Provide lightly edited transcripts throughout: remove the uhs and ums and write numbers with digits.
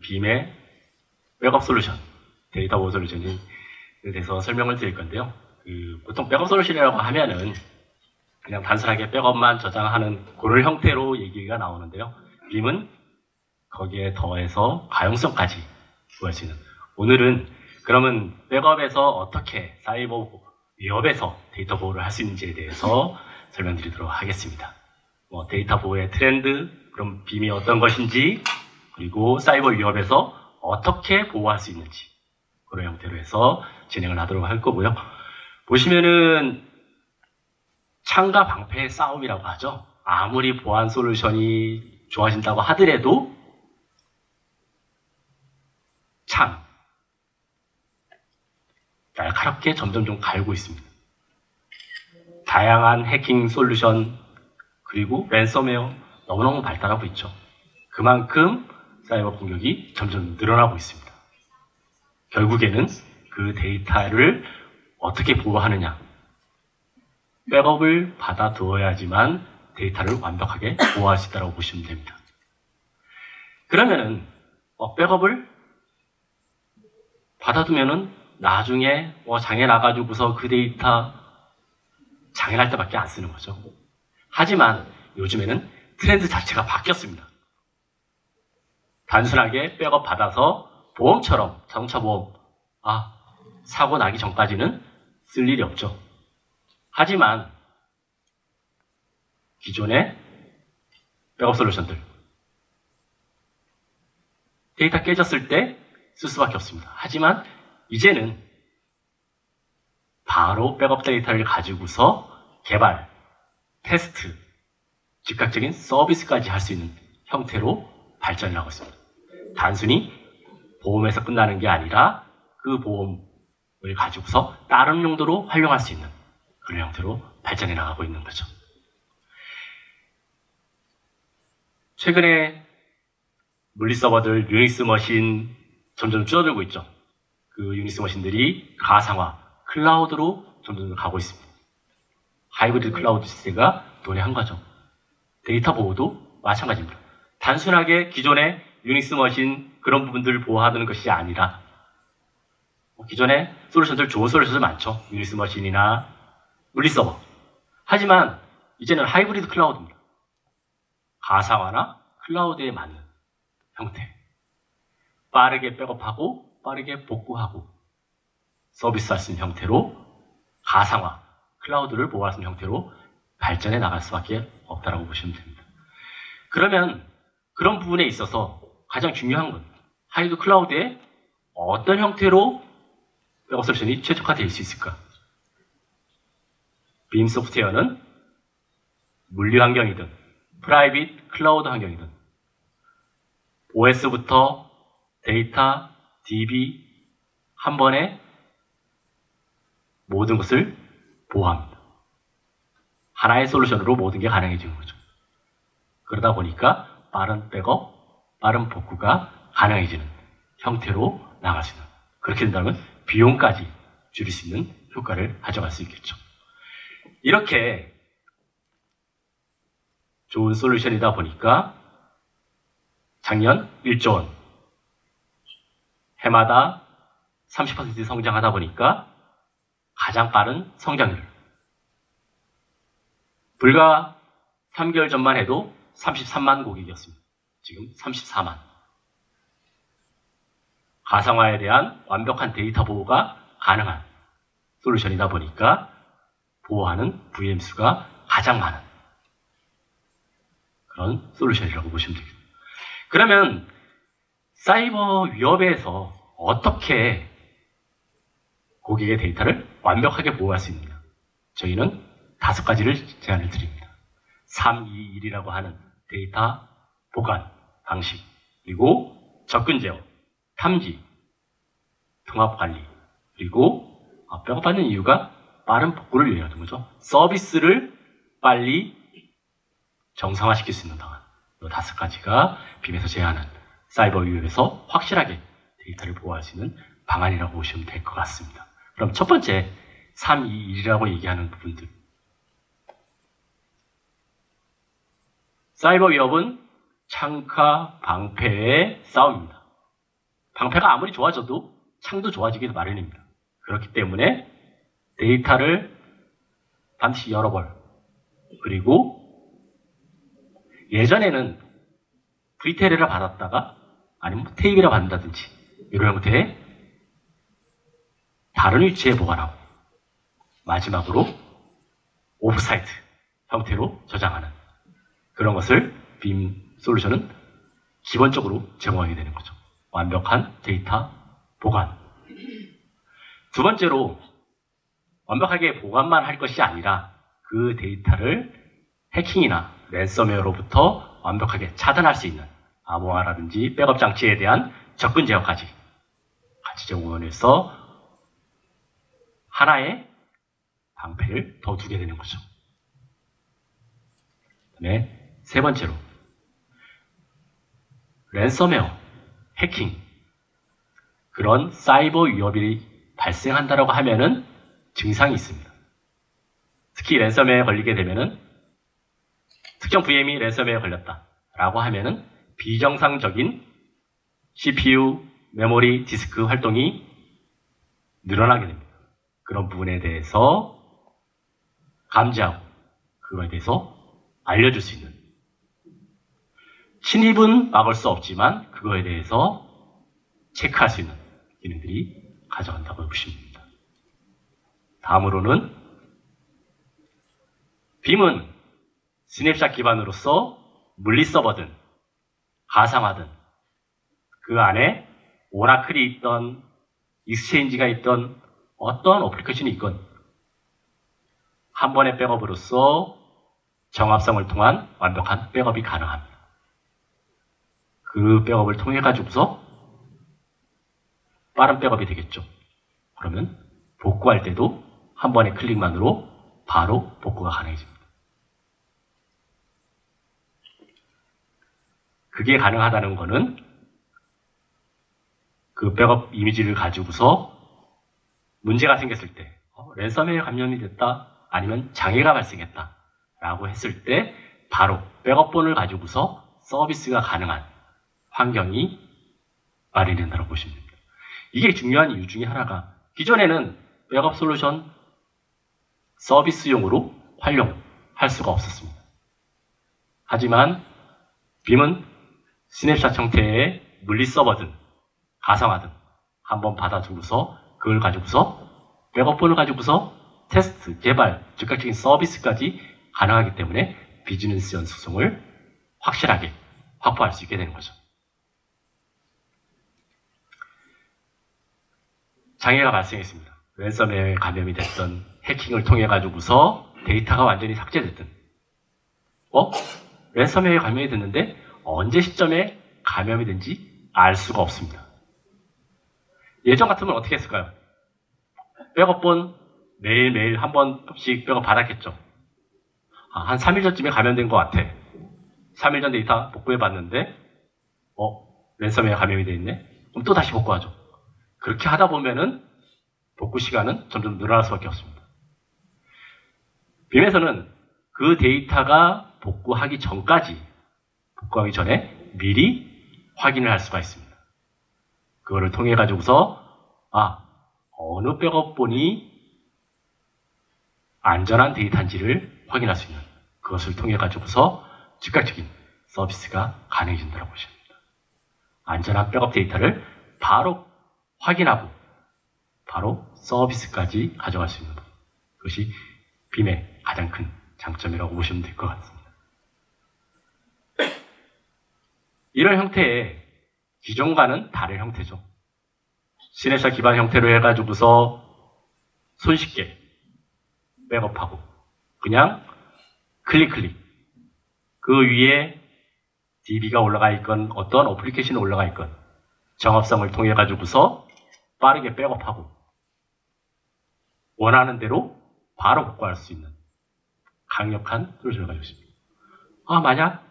빔의 백업 솔루션, 데이터 보호 솔루션에 대해서 설명을 드릴 건데요. 보통 백업 솔루션이라고 하면은 그냥 단순하게 백업만 저장하는 그런 형태로 얘기가 나오는데요. 빔은 거기에 더해서 가용성까지 구할 수 있는. 오늘은 그러면 백업에서 어떻게 사이버 위협에서 데이터 보호를 할 수 있는지에 대해서 설명드리도록 하겠습니다. 데이터 보호의 트렌드, 그럼 빔이 어떤 것인지, 그리고 사이버 위협에서 어떻게 보호할 수 있는지 그런 형태로 해서 진행을 하도록 할 거고요. 보시면은 창과 방패의 싸움이라고 하죠. 아무리 보안 솔루션이 좋아진다고 하더라도 창 날카롭게 점점 좀 갈고 있습니다. 다양한 해킹 솔루션 그리고 랜섬웨어 너무너무 발달하고 있죠. 그만큼 사이버 공격이 점점 늘어나고 있습니다. 결국에는 그 데이터를 어떻게 보호하느냐, 백업을 받아두어야지만 데이터를 완벽하게 보호할 수 있다고 보시면 됩니다. 그러면은 백업을 받아두면은 나중에 장애 나가지고서 그 데이터 장애 날 때밖에 안 쓰는 거죠. 하지만 요즘에는 트렌드 자체가 바뀌었습니다. 단순하게 백업 받아서 보험처럼 자동차 보험 사고 나기 전까지는 쓸 일이 없죠. 하지만 기존의 백업 솔루션들 데이터 깨졌을 때 쓸 수밖에 없습니다. 하지만 이제는 바로 백업 데이터를 가지고서 개발, 테스트, 즉각적인 서비스까지 할 수 있는 형태로 발전을 하고 있습니다. 단순히 보험에서 끝나는 게 아니라 그 보험을 가지고서 다른 용도로 활용할 수 있는 그런 형태로 발전해 나가고 있는 거죠. 최근에 물리 서버들, 유닉스 머신 점점 줄어들고 있죠. 그 유닉스 머신들이 가상화, 클라우드로 점점 가고 있습니다. 하이브리드 클라우드 시스템가 도래한 거죠. 데이터 보호도 마찬가지입니다. 단순하게 기존의 유닉스 머신 그런 부분들을 보호하는 것이 아니라 기존의 솔루션들 좋은 솔루션들 많죠. 유닉스 머신이나 물리 서버. 하지만 이제는 하이브리드 클라우드입니다. 가상화나 클라우드에 맞는 형태. 빠르게 백업하고 빠르게 복구하고 서비스할 수 있는 형태로 가상화, 클라우드를 보호할 수 있는 형태로 발전해 나갈 수밖에 없다고 보시면 됩니다. 그러면 그런 부분에 있어서 가장 중요한 건 하이브리드 클라우드에 어떤 형태로 백업 솔루션이 최적화될 수 있을까? 빔 소프트웨어는 물리 환경이든 프라이빗 클라우드 환경이든 OS부터 데이터, DB 한 번에 모든 것을 보호합니다. 하나의 솔루션으로 모든 게 가능해지는 거죠. 그러다 보니까 빠른 백업, 빠른 복구가 가능해지는 형태로 나갈 수 있는. 그렇게 된다면 비용까지 줄일 수 있는 효과를 가져갈 수 있겠죠. 이렇게 좋은 솔루션이다 보니까 작년 1조 원, 해마다 30% 성장하다 보니까 가장 빠른 성장률. 불과 3개월 전만 해도 33만 고객이었습니다. 지금 34만. 가상화에 대한 완벽한 데이터 보호가 가능한 솔루션이다 보니까 보호하는 VM 수가 가장 많은 그런 솔루션이라고 보시면 됩니다. 그러면 사이버 위협에서 어떻게 고객의 데이터를 완벽하게 보호할 수 있느냐? 저희는 5가지를 제안을 드립니다. 321이라고 하는 데이터 보관 방식, 그리고 접근 제어, 탐지, 통합 관리, 그리고 백업받는 이유가 빠른 복구를 위해서인 거죠. 서비스를 빨리 정상화시킬 수 있는 방안. 이 5가지가 빔에서 제안하는 사이버 위협에서 확실하게 데이터를 보호할 수 있는 방안이라고 보시면 될 것 같습니다. 그럼 첫 번째 321이라고 얘기하는 부분들. 사이버 위협은 창과 방패의 싸움입니다. 방패가 아무리 좋아져도 창도 좋아지기 마련입니다. 그렇기 때문에 데이터를 반드시 열어볼. 그리고 예전에는 VTL을 받았다가 아니면 테이프를 받는다든지 이런 형태의 다른 위치에 보관하고 마지막으로 오프사이트 형태로 저장하는 그런 것을 빔 솔루션은 기본적으로 제공하게 되는 거죠. 완벽한 데이터 보관. 두 번째로 완벽하게 보관만 할 것이 아니라 그 데이터를 해킹이나 랜섬웨어로부터 완벽하게 차단할 수 있는 암호화라든지 백업 장치에 대한 접근 제어까지 같이 제공해서 하나의 방패를 더 두게 되는 거죠. 그다음에 세 번째로 랜섬웨어, 해킹 그런 사이버 위협이 발생한다라고 하면은 증상이 있습니다. 특히 랜섬웨어에 걸리게 되면은 특정 VM이 랜섬웨어에 걸렸다라고 하면은 비정상적인 CPU, 메모리, 디스크 활동이 늘어나게 됩니다. 그런 부분에 대해서 감지하고 그거에 대해서 알려줄 수 있는 침입은 막을 수 없지만 그거에 대해서 체크할 수 있는 기능들이 가져간다고 보시면 됩니다. 다음으로는 빔은 스냅샷 기반으로서 물리 서버든 가상화든 그 안에 오라클이 있던 익스체인지가 있던 어떤 어플리케이션이 있건 한 번의 백업으로서 정합성을 통한 완벽한 백업이 가능합니다. 그 백업을 통해 가지고서 빠른 백업이 되겠죠. 그러면 복구할 때도 한 번의 클릭만으로 바로 복구가 가능해집니다. 그게 가능하다는 것은 그 백업 이미지를 가지고서 문제가 생겼을 때 랜섬웨어에 감염이 됐다 아니면 장애가 발생했다 라고 했을 때 바로 백업본을 가지고서 서비스가 가능한 환경이 마련된다고 보시면 됩니다. 이게 중요한 이유 중에 하나가 기존에는 백업 솔루션 서비스용으로 활용할 수가 없었습니다. 하지만 빔은 스냅샷 형태의 물리 서버든 가상화든 한번 받아주고서 그걸 가지고서 백업본을 가지고서 테스트, 개발, 즉각적인 서비스까지 가능하기 때문에 비즈니스 연속성을 확실하게 확보할 수 있게 되는 거죠. 장애가 발생했습니다. 랜섬웨어에 감염이 됐던 해킹을 통해 가지고서 데이터가 완전히 삭제됐든 랜섬웨어에 감염이 됐는데 언제 시점에 감염이 된지 알 수가 없습니다. 예전 같으면 어떻게 했을까요? 백업본 매일매일 한 번씩 백업 받았겠죠. 한 3일 전쯤에 감염된 것 같아. 3일 전 데이터 복구해봤는데 랜섬웨어에 감염이 돼 있네? 그럼 또 다시 복구하죠. 그렇게 하다 보면은 복구 시간은 점점 늘어날 수밖에 없습니다. 빔에서는 그 데이터가 복구하기 전에 미리 확인을 할 수가 있습니다. 그거를 통해 가지고서 어느 백업본이 안전한 데이터인지를 확인할 수 있는 그것을 통해 가지고서 즉각적인 서비스가 가능해진다고 보시면 됩니다. 안전한 백업 데이터를 바로 확인하고 바로 서비스까지 가져갈 수 있는 것. 그것이 빔의 가장 큰 장점이라고 보시면 될 것 같습니다. 이런 형태의 기존과는 다른 형태죠. 스냅샷 기반 형태로 해가지고서 손쉽게 백업하고 그냥 클릭 그 위에 DB가 올라가 있건 어떤 어플리케이션이 올라가 있건 정합성을 통해 가지고서 빠르게 백업하고 원하는 대로 바로 복구할 수 있는 강력한 솔루션을 가지고 있습니다. 만약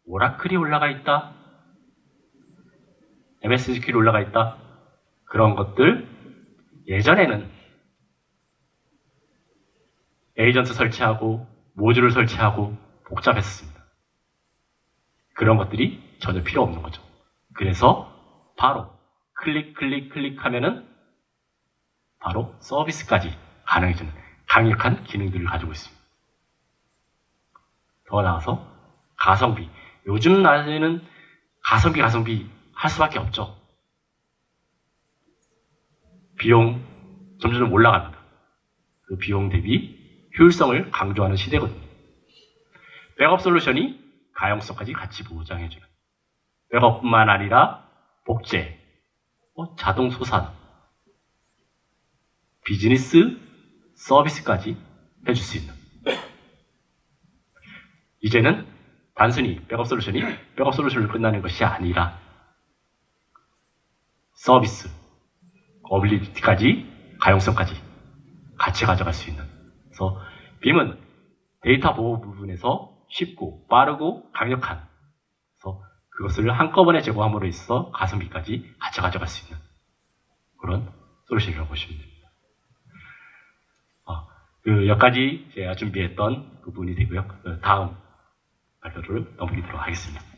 오라클이 올라가 있다, MSSQL이 올라가 있다, 그런 것들 예전에는 에이전트 설치하고 모듈을 설치하고 복잡했습니다. 그런 것들이 전혀 필요 없는 거죠. 그래서 바로 클릭하면은 바로 서비스까지 가능해지는 강력한 기능들을 가지고 있습니다. 더 나아가서 가성비. 요즘 날에는 가성비 할 수밖에 없죠. 비용 점점 올라갑니다. 그 비용 대비 효율성을 강조하는 시대거든요. 백업 솔루션이 가용성까지 같이 보장해주는 백업뿐만 아니라 복제, 자동 소산, 비즈니스 서비스까지 해줄 수 있는. 이제는 단순히 백업 솔루션이 백업 솔루션을 끝나는 것이 아니라 서비스, 어빌리티까지, 가용성까지 같이 가져갈 수 있는. 그래서 빔은 데이터 보호 부분에서 쉽고 빠르고 강력한, 그래서 그것을 한꺼번에 제공함으로 있어 가성비까지 같이 가져갈 수 있는 그런 솔루션이라고 보시면 됩니다. 여기까지 제가 준비했던 부분이 되고요. 다음 발표를 넘기도록 하겠습니다.